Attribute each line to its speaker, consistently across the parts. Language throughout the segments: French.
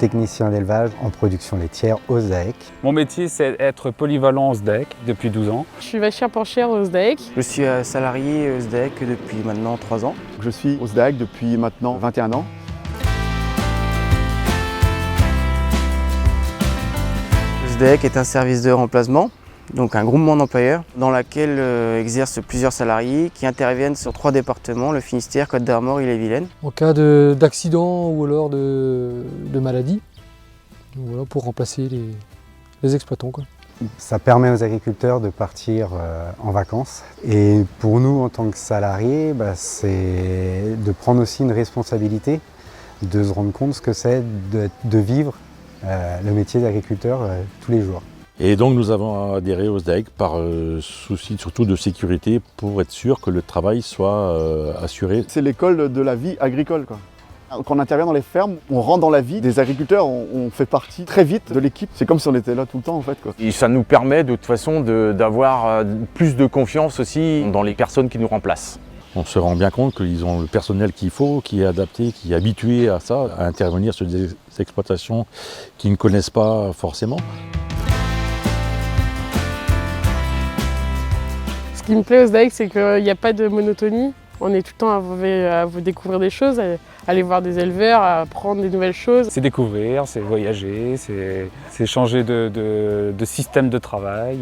Speaker 1: technicien d'élevage en production laitière au SDAEC.
Speaker 2: Mon métier, c'est être polyvalent au SDAEC depuis 12 ans.
Speaker 3: Je suis vachère penchère au SDAEC.
Speaker 4: Je suis salarié SDAEC depuis maintenant 3 ans.
Speaker 5: Je suis au SDAEC depuis maintenant 21 ans.
Speaker 4: Le SDAEC est un service de remplacement, donc un groupement d'employeurs dans lequel exercent plusieurs salariés qui interviennent sur 3 départements, le Finistère, Côte-d'Armor et Ille-et-Vilaine.
Speaker 6: En cas d'accident ou alors de maladie, donc voilà, pour remplacer les exploitants, quoi.
Speaker 1: Ça permet aux agriculteurs de partir en vacances. Et pour nous, en tant que salariés, c'est de prendre aussi une responsabilité, de se rendre compte ce que c'est de vivre le métier d'agriculteur tous les jours.
Speaker 7: Et donc nous avons adhéré au SDAEC par souci surtout de sécurité pour être sûr que le travail soit assuré.
Speaker 5: C'est l'école de la vie agricole, quoi. Quand on intervient dans les fermes, on rentre dans la vie des agriculteurs, on fait partie très vite de l'équipe. C'est comme si on était là tout le temps en fait, quoi.
Speaker 8: Et ça nous permet de toute façon d'avoir plus de confiance aussi dans les personnes qui nous remplacent.
Speaker 7: On se rend bien compte qu'ils ont le personnel qu'il faut, qui est adapté, qui est habitué à ça, à intervenir sur des exploitations qu'ils ne connaissent pas forcément.
Speaker 3: Ce qui me plaît au SDAEC, c'est qu'il n'y a pas de monotonie. On est tout le temps à vous découvrir des choses, à aller voir des éleveurs, à apprendre des nouvelles choses.
Speaker 2: C'est découvrir, c'est voyager, c'est changer de système de travail.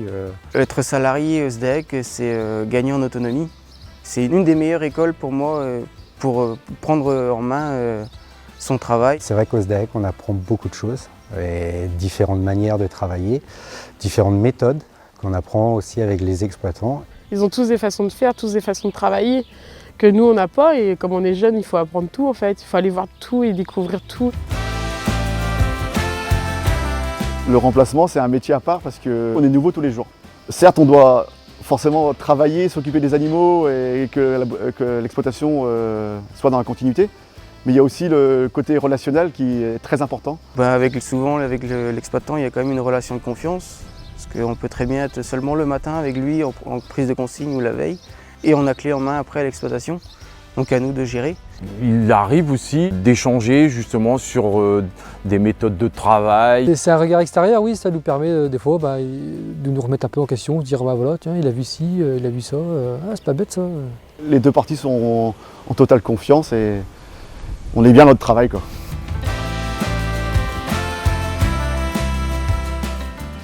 Speaker 4: Être salarié au SDAEC, c'est gagner en autonomie. C'est une des meilleures écoles pour moi pour prendre en main son travail.
Speaker 1: C'est vrai qu'au SDAEC, on apprend beaucoup de choses, et différentes manières de travailler, différentes méthodes qu'on apprend aussi avec les exploitants.
Speaker 3: Ils ont tous des façons de faire, tous des façons de travailler que nous on n'a pas, et comme on est jeune, il faut apprendre tout en fait. Il faut aller voir tout et découvrir tout.
Speaker 5: Le remplacement, c'est un métier à part parce qu'on est nouveau tous les jours. Certes, on doit forcément travailler, s'occuper des animaux et que l'exploitation soit dans la continuité. Mais il y a aussi le côté relationnel qui est très important.
Speaker 4: Souvent avec l'exploitant, il y a quand même une relation de confiance. Parce qu'on peut très bien être seulement le matin avec lui en prise de consigne ou la veille. Et on a clé en main après à l'exploitation. Donc à nous de gérer.
Speaker 8: Il arrive aussi d'échanger justement sur des méthodes de travail.
Speaker 6: C'est un regard extérieur, oui, ça nous permet des fois de nous remettre un peu en question, de dire voilà, tiens, il a vu ci, il a vu ça, c'est pas bête ça.
Speaker 5: Les deux parties sont en totale confiance et on est bien notre travail, quoi.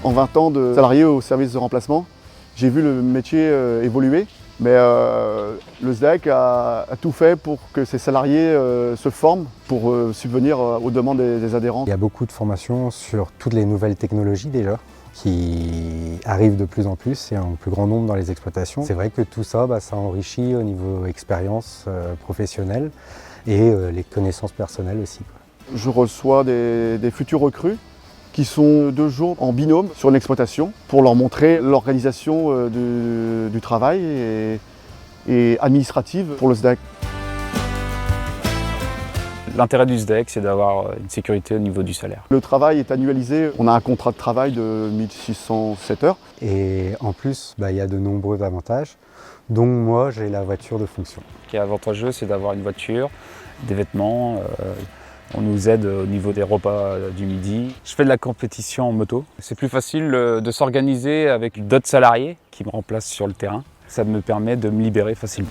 Speaker 5: En 20 ans de salarié au service de remplacement, j'ai vu le métier évoluer, mais le SDAEC a tout fait pour que ses salariés se forment pour subvenir aux demandes des adhérents.
Speaker 1: Il y a beaucoup de formations sur toutes les nouvelles technologies déjà, qui arrivent de plus en plus et en plus grand nombre dans les exploitations. C'est vrai que tout ça, ça enrichit au niveau expérience professionnelle et les connaissances personnelles aussi, quoi.
Speaker 5: Je reçois des futurs recrues qui sont 2 jours en binôme sur une exploitation pour leur montrer l'organisation du travail et administrative pour le SDAEC.
Speaker 2: L'intérêt du SDAEC, c'est d'avoir une sécurité au niveau du salaire.
Speaker 5: Le travail est annualisé, on a un contrat de travail de 1607 heures.
Speaker 1: Et en plus, il y a de nombreux avantages, dont moi j'ai la voiture de fonction.
Speaker 2: Ce qui est avantageux, c'est d'avoir une voiture, des vêtements. On nous aide au niveau des repas du midi. Je fais de la compétition en moto. C'est plus facile de s'organiser avec d'autres salariés qui me remplacent sur le terrain. Ça me permet de me libérer facilement.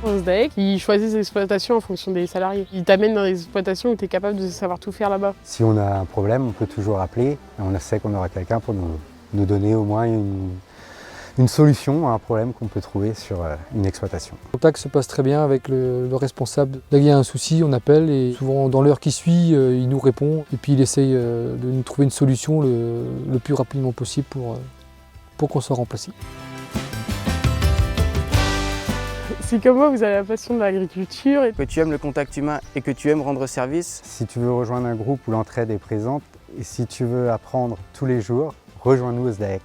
Speaker 3: Au SDAEC, ils choisissent les exploitations en fonction des salariés. Ils t'amènent dans des exploitations où tu es capable de savoir tout faire là-bas.
Speaker 1: Si on a un problème, on peut toujours appeler et on sait qu'on aura quelqu'un pour nous donner au moins une solution à un problème qu'on peut trouver sur une exploitation.
Speaker 6: Le contact se passe très bien avec le responsable. Dès qu'il y a un souci, on appelle et souvent dans l'heure qui suit, il nous répond et puis il essaye de nous trouver une solution le plus rapidement possible pour qu'on soit remplacé.
Speaker 3: Si comme moi vous avez la passion de l'agriculture,
Speaker 4: Que tu aimes le contact humain et que tu aimes rendre service.
Speaker 1: Si tu veux rejoindre un groupe où l'entraide est présente et si tu veux apprendre tous les jours, rejoins-nous au SDAEC.